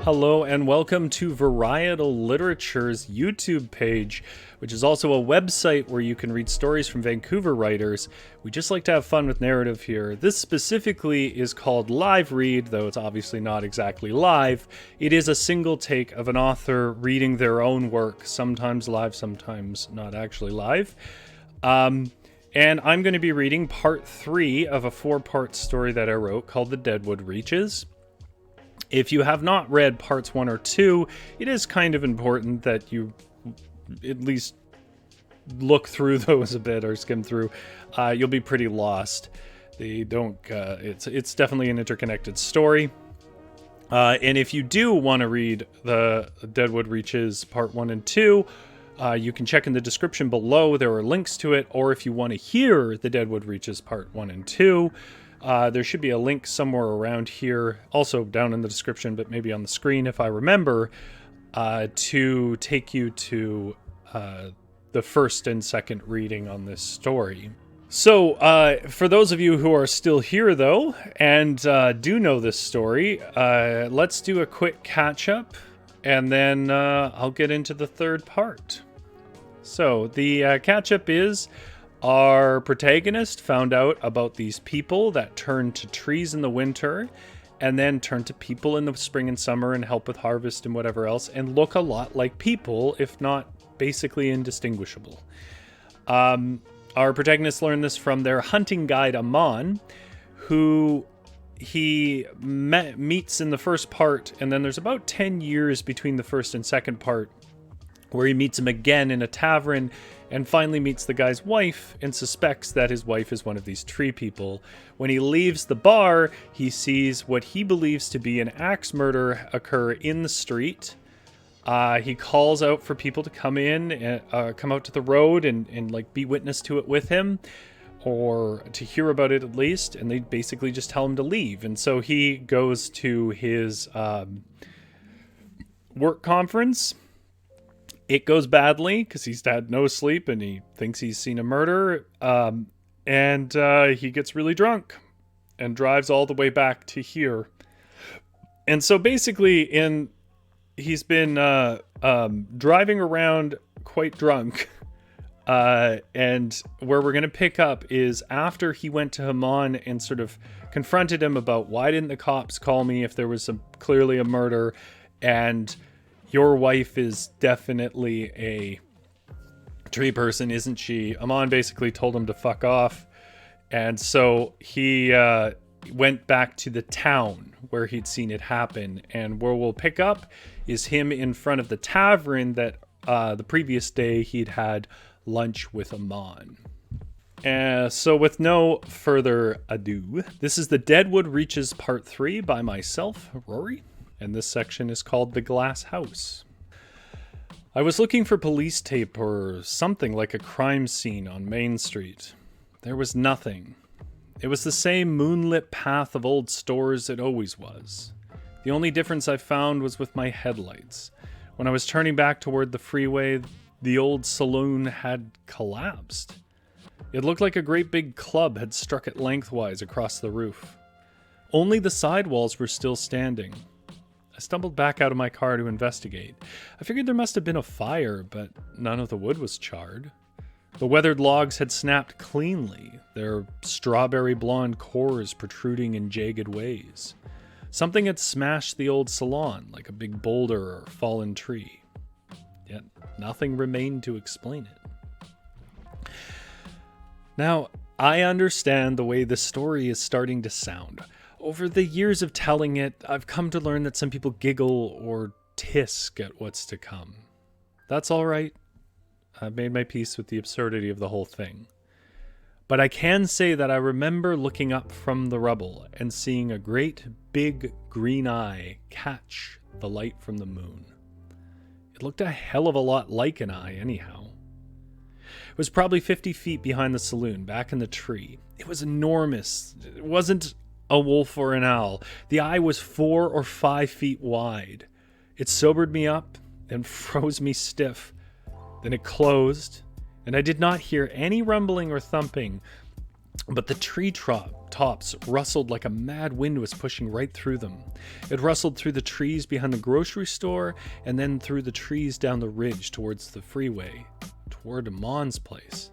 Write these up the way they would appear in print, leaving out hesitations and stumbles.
Hello and welcome to Varietal Literature's YouTube page, which is also a website where you can read stories from Vancouver writers. We just like to have fun with narrative here. This specifically is called Live Read, though it's obviously not exactly live. It is a single take of an author reading their own work, sometimes live, sometimes not actually live. And I'm going to be reading part 3 of a 4-part story that I wrote called The Deadwood Reaches. If you have not read parts 1 or 2, it is kind of important that you at least look through those a bit or skim through. You'll be pretty lost. They don't. It's definitely an interconnected story. And if you do want to read the Deadwood Reaches part 1 and 2, you can check in the description below. There are links to it. Or if you want to hear the Deadwood Reaches part 1 and 2. There should be a link somewhere around here, also down in the description, but maybe on the screen if I remember, to take you to the first and second reading on this story. So, for those of you who are still here, though, and do know this story, let's do a quick catch-up, and then I'll get into the third part. So, the catch-up is... Our protagonist found out about these people that turn to trees in the winter and then turn to people in the spring and summer and help with harvest and whatever else and look a lot like people, if not basically indistinguishable. Our protagonist learned this from their hunting guide, Amon, who he meets in the first part, and then there's about 10 years between the first and second part where he meets him again in a tavern and finally meets the guy's wife and suspects that his wife is one of these tree people. When he leaves the bar, he sees what he believes to be an axe murder occur in the street. He calls out for people to come in, and come out to the road and like be witness to it with him, or to hear about it at least, and they basically just tell him to leave. And so he goes to his work conference. It goes badly because he's had no sleep and he thinks he's seen a murder. And he gets really drunk and drives all the way back to here. And so basically he's been driving around quite drunk. And where we're going to pick up is after he went to Haman and sort of confronted him about why didn't the cops call me if there was clearly a murder, and your wife is definitely a tree person, isn't she? Amon basically told him to fuck off. And so he went back to the town where he'd seen it happen. And where we'll pick up is him in front of the tavern that the previous day he'd had lunch with Amon. So with no further ado, this is The Deadwood Reaches Part 3 by myself, Rory. And this section is called The Glass House. I was looking for police tape or something like a crime scene on Main Street. There was nothing. It was the same moonlit path of old stores it always was. The only difference I found was with my headlights. When I was turning back toward the freeway, the old saloon had collapsed. It looked like a great big club had struck it lengthwise across the roof. Only the sidewalls were still standing. I stumbled back out of my car to investigate. I figured there must have been a fire, but none of the wood was charred. The weathered logs had snapped cleanly, their strawberry blonde cores protruding in jagged ways. Something had smashed the old salon like a big boulder or fallen tree. Yet nothing remained to explain it. Now, I understand the way the story is starting to sound. Over the years of telling it, I've come to learn that some people giggle or tisk at what's to come. That's all right. I've made my peace with the absurdity of the whole thing. But I can say that I remember looking up from the rubble and seeing a great big green eye catch the light from the moon. It looked a hell of a lot like an eye anyhow. It was probably 50 feet behind the saloon, back in the tree. It was enormous. It wasn't a wolf or an owl. The eye was 4 or 5 feet wide. It sobered me up and froze me stiff. Then it closed, and I did not hear any rumbling or thumping, But the tops rustled like a mad wind was pushing right through them. It rustled through the trees behind the grocery store and then through the trees down the ridge towards the freeway, toward Amon's place.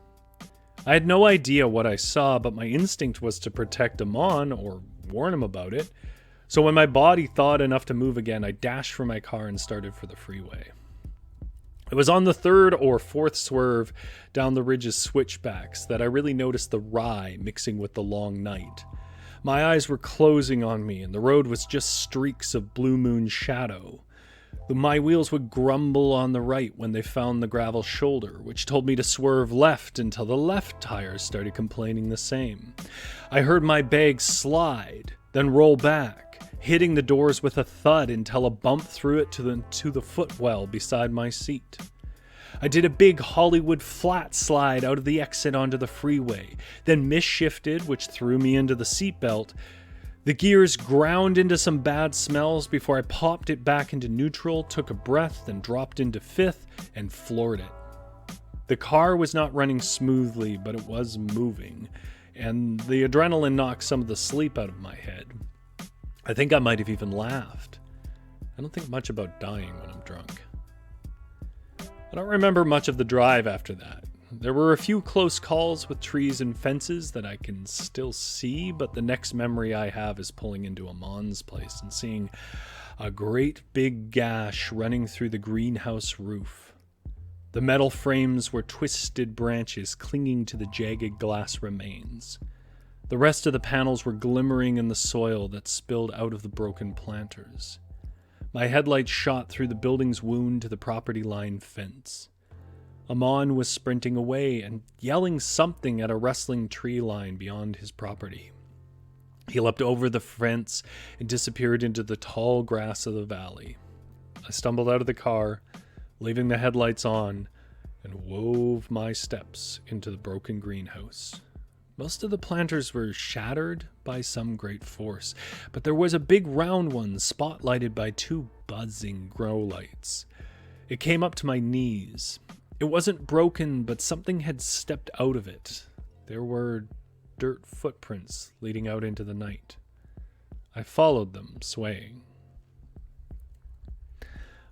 I had no idea what I saw, but my instinct was to protect Amon or warn him about it. So when my body thawed enough to move again, I dashed from my car and started for the freeway. It was on the third or fourth swerve down the ridge's switchbacks that I really noticed the rye mixing with the long night. My eyes were closing on me, and the road was just streaks of blue moon shadow. My wheels would grumble on the right when they found the gravel shoulder, which told me to swerve left until the left tires started complaining the same. I heard my bag slide, then roll back, hitting the doors with a thud until a bump threw it to the footwell beside my seat. I did a big Hollywood flat slide out of the exit onto the freeway, then misshifted, which threw me into the seatbelt. The gears ground into some bad smells before I popped it back into neutral, took a breath, then dropped into fifth and floored it. The car was not running smoothly, but it was moving, and the adrenaline knocked some of the sleep out of my head. I think I might have even laughed. I don't think much about dying when I'm drunk. I don't remember much of the drive after that. There were a few close calls with trees and fences that I can still see, but the next memory I have is pulling into Amon's place and seeing a great big gash running through the greenhouse roof. The metal frames were twisted branches clinging to the jagged glass remains. The rest of the panels were glimmering in the soil that spilled out of the broken planters. My headlights shot through the building's wound to the property line fence. Amon was sprinting away and yelling something at a rustling tree line beyond his property. He leapt over the fence and disappeared into the tall grass of the valley. I stumbled out of the car, leaving the headlights on, and wove my steps into the broken greenhouse. Most of the planters were shattered by some great force, but there was a big round one spotlighted by two buzzing grow lights. It came up to my knees. It wasn't broken, but something had stepped out of it. There were dirt footprints leading out into the night. I followed them, swaying.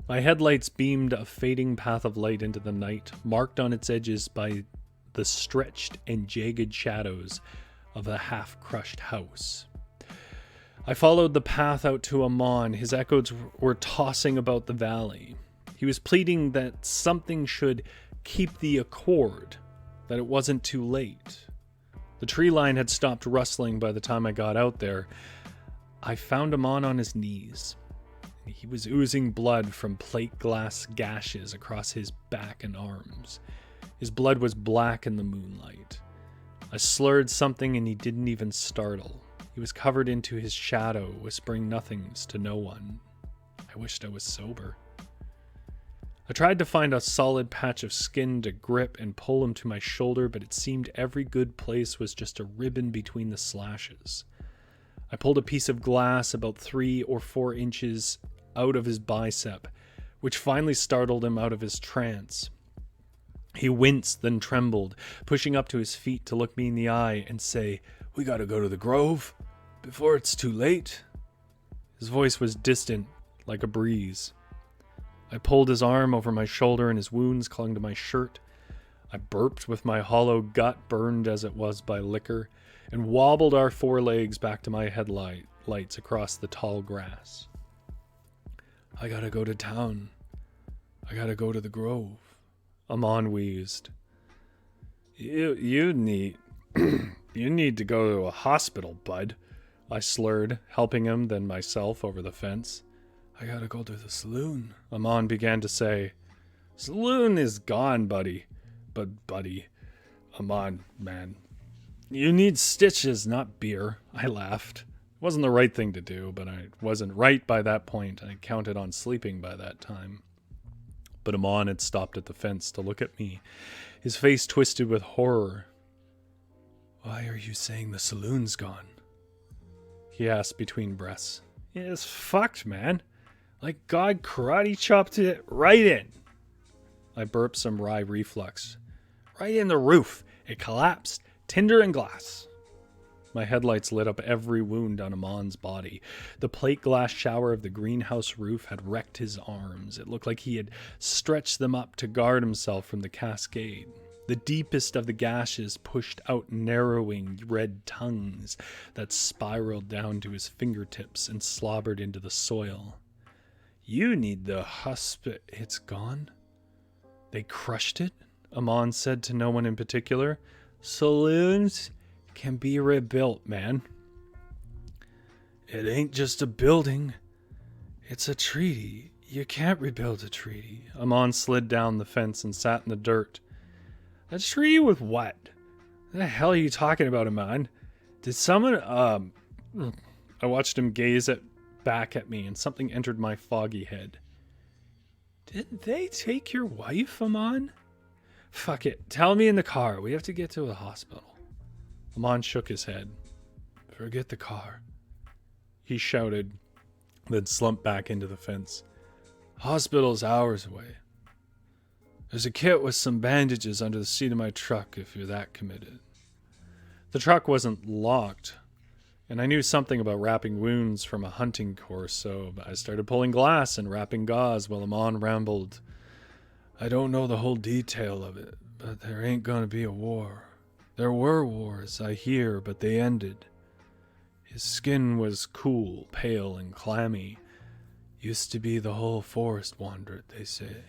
My headlights beamed a fading path of light into the night, marked on its edges by the stretched and jagged shadows of a half-crushed house. I followed the path out to Amon. His echoes were tossing about the valley. He was pleading that something should keep the accord, that it wasn't too late. The tree line had stopped rustling by the time I got out there. I found Amon on his knees. He was oozing blood from plate glass gashes across his back and arms. His blood was black in the moonlight. I slurred something and he didn't even startle. He was covered into his shadow, whispering nothings to no one. I wished I was sober. I tried to find a solid patch of skin to grip and pull him to my shoulder, but it seemed every good place was just a ribbon between the slashes. I pulled a piece of glass about 3 or 4 inches out of his bicep, which finally startled him out of his trance. He winced, then trembled, pushing up to his feet to look me in the eye and say, "We gotta go to the grove before it's too late." His voice was distant, like a breeze. I pulled his arm over my shoulder and his wounds clung to my shirt. I burped with my hollow gut burned as it was by liquor and wobbled our forelegs back to my headlights across the tall grass. "I gotta go to town. I gotta go to the grove," Amon wheezed. You need you need to go to a hospital, bud," I slurred, helping him, then myself, over the fence. "I gotta go to the saloon," Amon began to say. "Saloon is gone, buddy. But, buddy, Amon, man, you need stitches, not beer," I laughed. It wasn't the right thing to do, but I wasn't right by that point. I counted on sleeping by that time. But Amon had stopped at the fence to look at me, his face twisted with horror. "Why are you saying the saloon's gone?" he asked between breaths. "It's fucked, man. Like God karate chopped it right in." I burped some rye reflux. "Right in the roof. It collapsed. Tinder and glass." My headlights lit up every wound on Amon's body. The plate glass shower of the greenhouse roof had wrecked his arms. It looked like he had stretched them up to guard himself from the cascade. The deepest of the gashes pushed out narrowing red tongues that spiraled down to his fingertips and slobbered into the soil. You need the hospital. It's gone? They crushed it? Amon said to no one in particular. Saloons can be rebuilt, man. It ain't just a building. It's a treaty. You can't rebuild a treaty. Amon slid down the fence and sat in the dirt. A treaty with what? What the hell are you talking about, Amon? Did someone, I watched him gaze back at me and something entered my foggy head. Did they take your wife, Amon? Fuck it. Tell me in the car. We have to get to the hospital. Amon shook his head. Forget the car, he shouted, then slumped back into the fence. Hospital's hours away. There's a kit with some bandages under the seat of my truck if you're that committed. The truck wasn't locked, and I knew something about wrapping wounds from a hunting course, so I started pulling glass and wrapping gauze while Amon rambled. I don't know the whole detail of it, but there ain't gonna be a war. There were wars, I hear, but they ended. His skin was cool, pale, and clammy. Used to be the whole forest wandered, they say.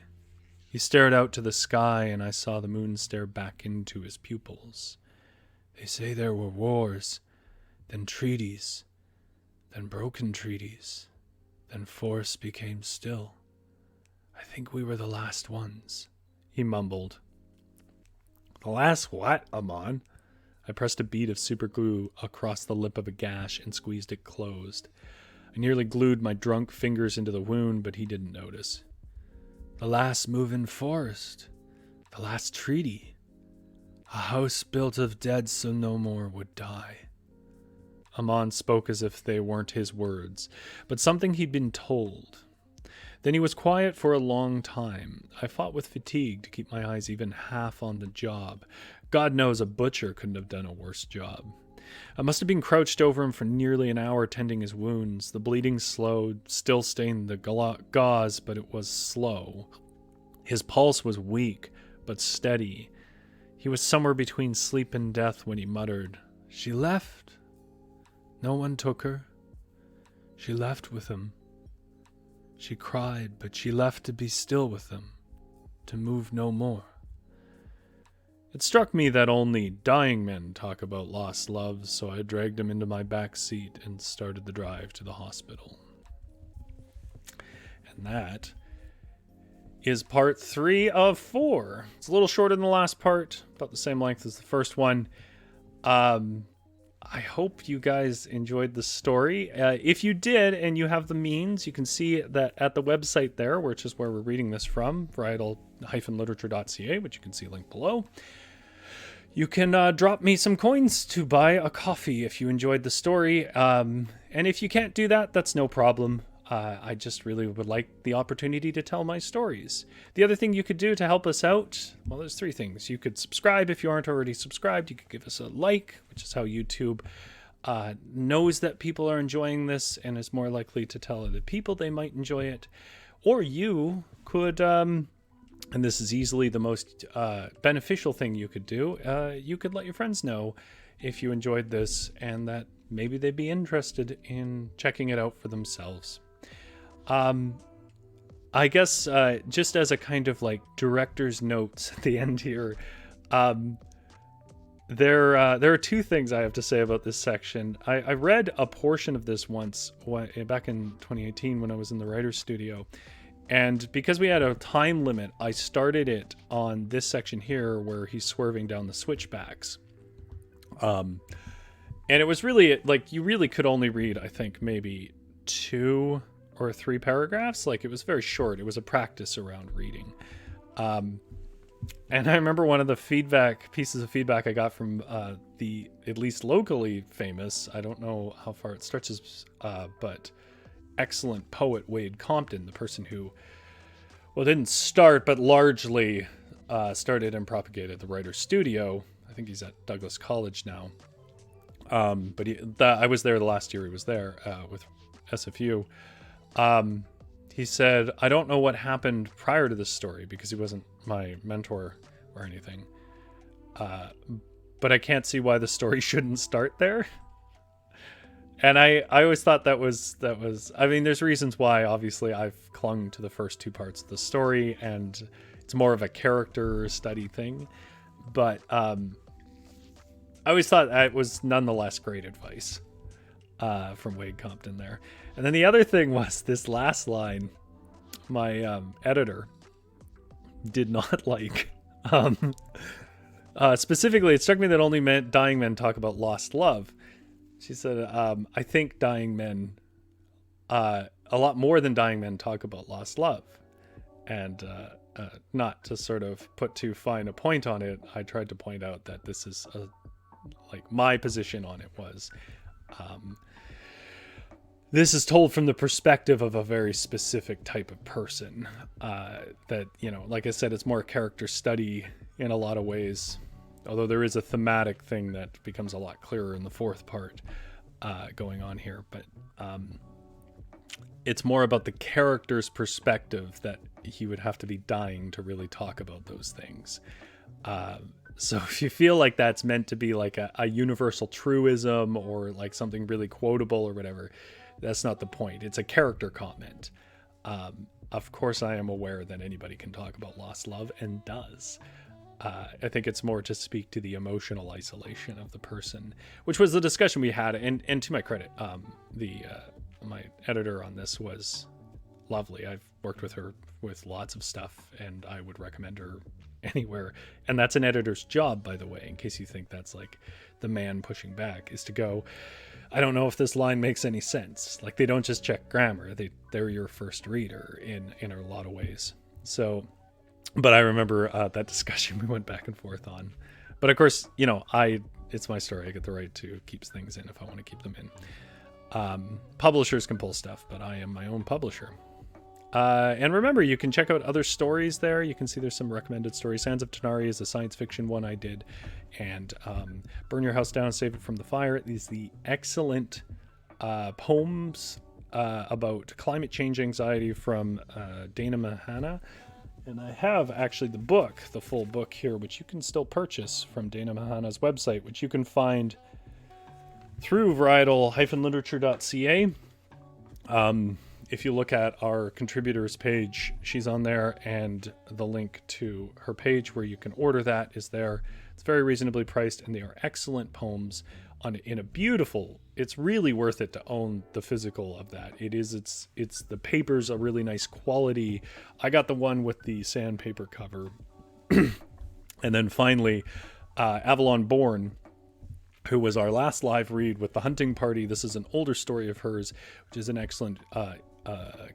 He stared out to the sky, and I saw the moon stare back into his pupils. They say there were wars, then treaties, then broken treaties, then forests became still. I think we were the last ones, he mumbled. The last what, Amon? I pressed a bead of superglue across the lip of a gash and squeezed it closed. I nearly glued my drunk fingers into the wound, but he didn't notice. The last moving forest. The last treaty. A house built of dead so no more would die. Amon spoke as if they weren't his words, but something he'd been told. Then he was quiet for a long time. I fought with fatigue to keep my eyes even half on the job. God knows a butcher couldn't have done a worse job. I must have been crouched over him for nearly an hour tending his wounds. The bleeding slowed, still stained the gauze, but it was slow. His pulse was weak, but steady. He was somewhere between sleep and death when he muttered, She left. No one took her. She left with him. She cried, but she left to be still with them, to move no more. It struck me that only dying men talk about lost loves, so I dragged him into my back seat and started the drive to the hospital. And that is part 3 of 4. It's a little shorter than the last part, about the same length as the first one. I hope you guys enjoyed the story. If you did and you have the means, you can see that at the website there, which is where we're reading this from, varietal-literature.ca, which you can see linked below. You can drop me some coins to buy a coffee if you enjoyed the story. And if you can't do that, that's no problem. I just really would like the opportunity to tell my stories. The other thing you could do to help us out, well, there's 3 things. You could subscribe if you aren't already subscribed. You could give us a like, which is how YouTube knows that people are enjoying this and is more likely to tell other people they might enjoy it. Or you could, and this is easily the most beneficial thing you could do, you could let your friends know if you enjoyed this and that maybe they'd be interested in checking it out for themselves. I guess just as a kind of like director's notes at the end here, there are 2 things I have to say about this section. I read a portion of this once back in 2018 when I was in the writer's studio, and because we had a time limit, I started it on this section here where he's swerving down the switchbacks. And it was really like you really could only read, I think, maybe 2 or 3 paragraphs. Like, it was very short. It was a practice around reading. And I remember one of the pieces of feedback I got from the at least locally famous, I don't know how far it stretches, but excellent poet Wade Compton, the person who, well, didn't start, but largely started and propagated the writer's studio. I think he's at Douglas College now. But I was there the last year he was there with SFU. He said, I don't know what happened prior to this story because he wasn't my mentor or anything. But I can't see why the story shouldn't start there. And I always thought that was, I mean, there's reasons why, obviously, I've clung to the first two parts of the story, and it's more of a character study thing. But I always thought that was nonetheless great advice from Wade Compton there. And then the other thing was this last line, my editor did not like. Specifically, it struck me that only dying men talk about lost love. She said, I think dying men, a lot more than dying men talk about lost love. And not to sort of put too fine a point on it, I tried to point out that this is like my position on it was, this is told from the perspective of a very specific type of person. That, you know, like I said, it's more a character study in a lot of ways. Although there is a thematic thing that becomes a lot clearer in the fourth part going on here. But it's more about the character's perspective that he would have to be dying to really talk about those things. So if you feel like that's meant to be like a universal truism or like something really quotable or whatever, that's not the point. It's a character comment. Of course, I am aware that anybody can talk about lost love and does. I think it's more to speak to the emotional isolation of the person, which was the discussion we had. And to my credit, my editor on this was lovely. I've worked with her with lots of stuff, and I would recommend her anywhere. And that's an editor's job, by the way, in case you think that's like the man pushing back, is to go, I don't know if this line makes any sense. Like, they don't just check grammar. They're your first reader in a lot of ways. So, but I remember that discussion we went back and forth on. But of course, you know, it's my story. I get the right to keep things in if I want to keep them in. Publishers can pull stuff, but I am my own publisher. And remember, you can check out other stories there. You can see there's some recommended stories. Sands of Tanari is a science fiction one I did. And Burn Your House Down, Save It from the Fire is the excellent poems about climate change anxiety from Dana Mahana. And I have actually the full book here, which you can still purchase from Dana Mahana's website, which you can find through varietal-literature.ca. If you look at our contributors page, she's on there, and the link to her page where you can order that is there. It's very reasonably priced, and they are excellent poems in a beautiful. It's really worth it to own the physical of that. It's the paper's a really nice quality. I got the one with the sandpaper cover. And then finally, Avalon Bourne, who was our last live read with The Hunting Party. This is an older story of hers, which is an excellent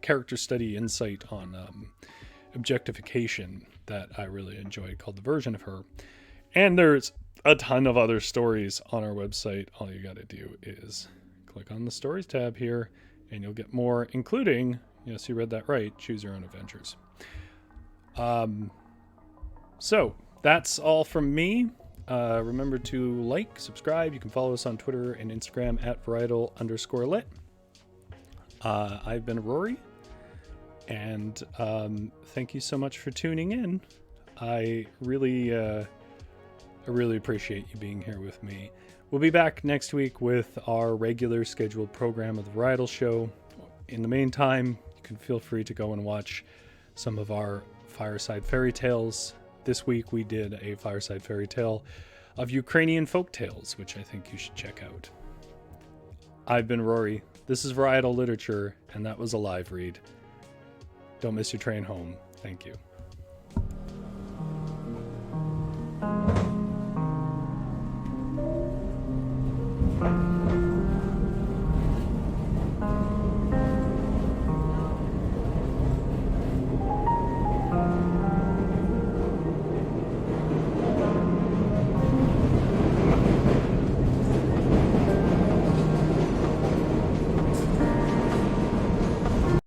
character study insight on objectification that I really enjoyed, called The Version of Her. And there's a ton of other stories on our website. All you got to do is click on the stories tab here and you'll get more, including, yes, you read that right, Choose Your Own Adventures. So that's all from me. Remember to like, subscribe. You can follow us on Twitter and Instagram at varietal_lit. I've been Rory, and thank you so much for tuning in. I really appreciate you being here with me. We'll be back next week with our regular scheduled program of the Varietal Show. In the meantime, you can feel free to go and watch some of our Fireside Fairy Tales. This week we did a Fireside Fairy Tale of Ukrainian folk tales, which I think you should check out. I've been Rory. This is Varietal Literature, and that was a live read. Don't miss your train home. Thank you.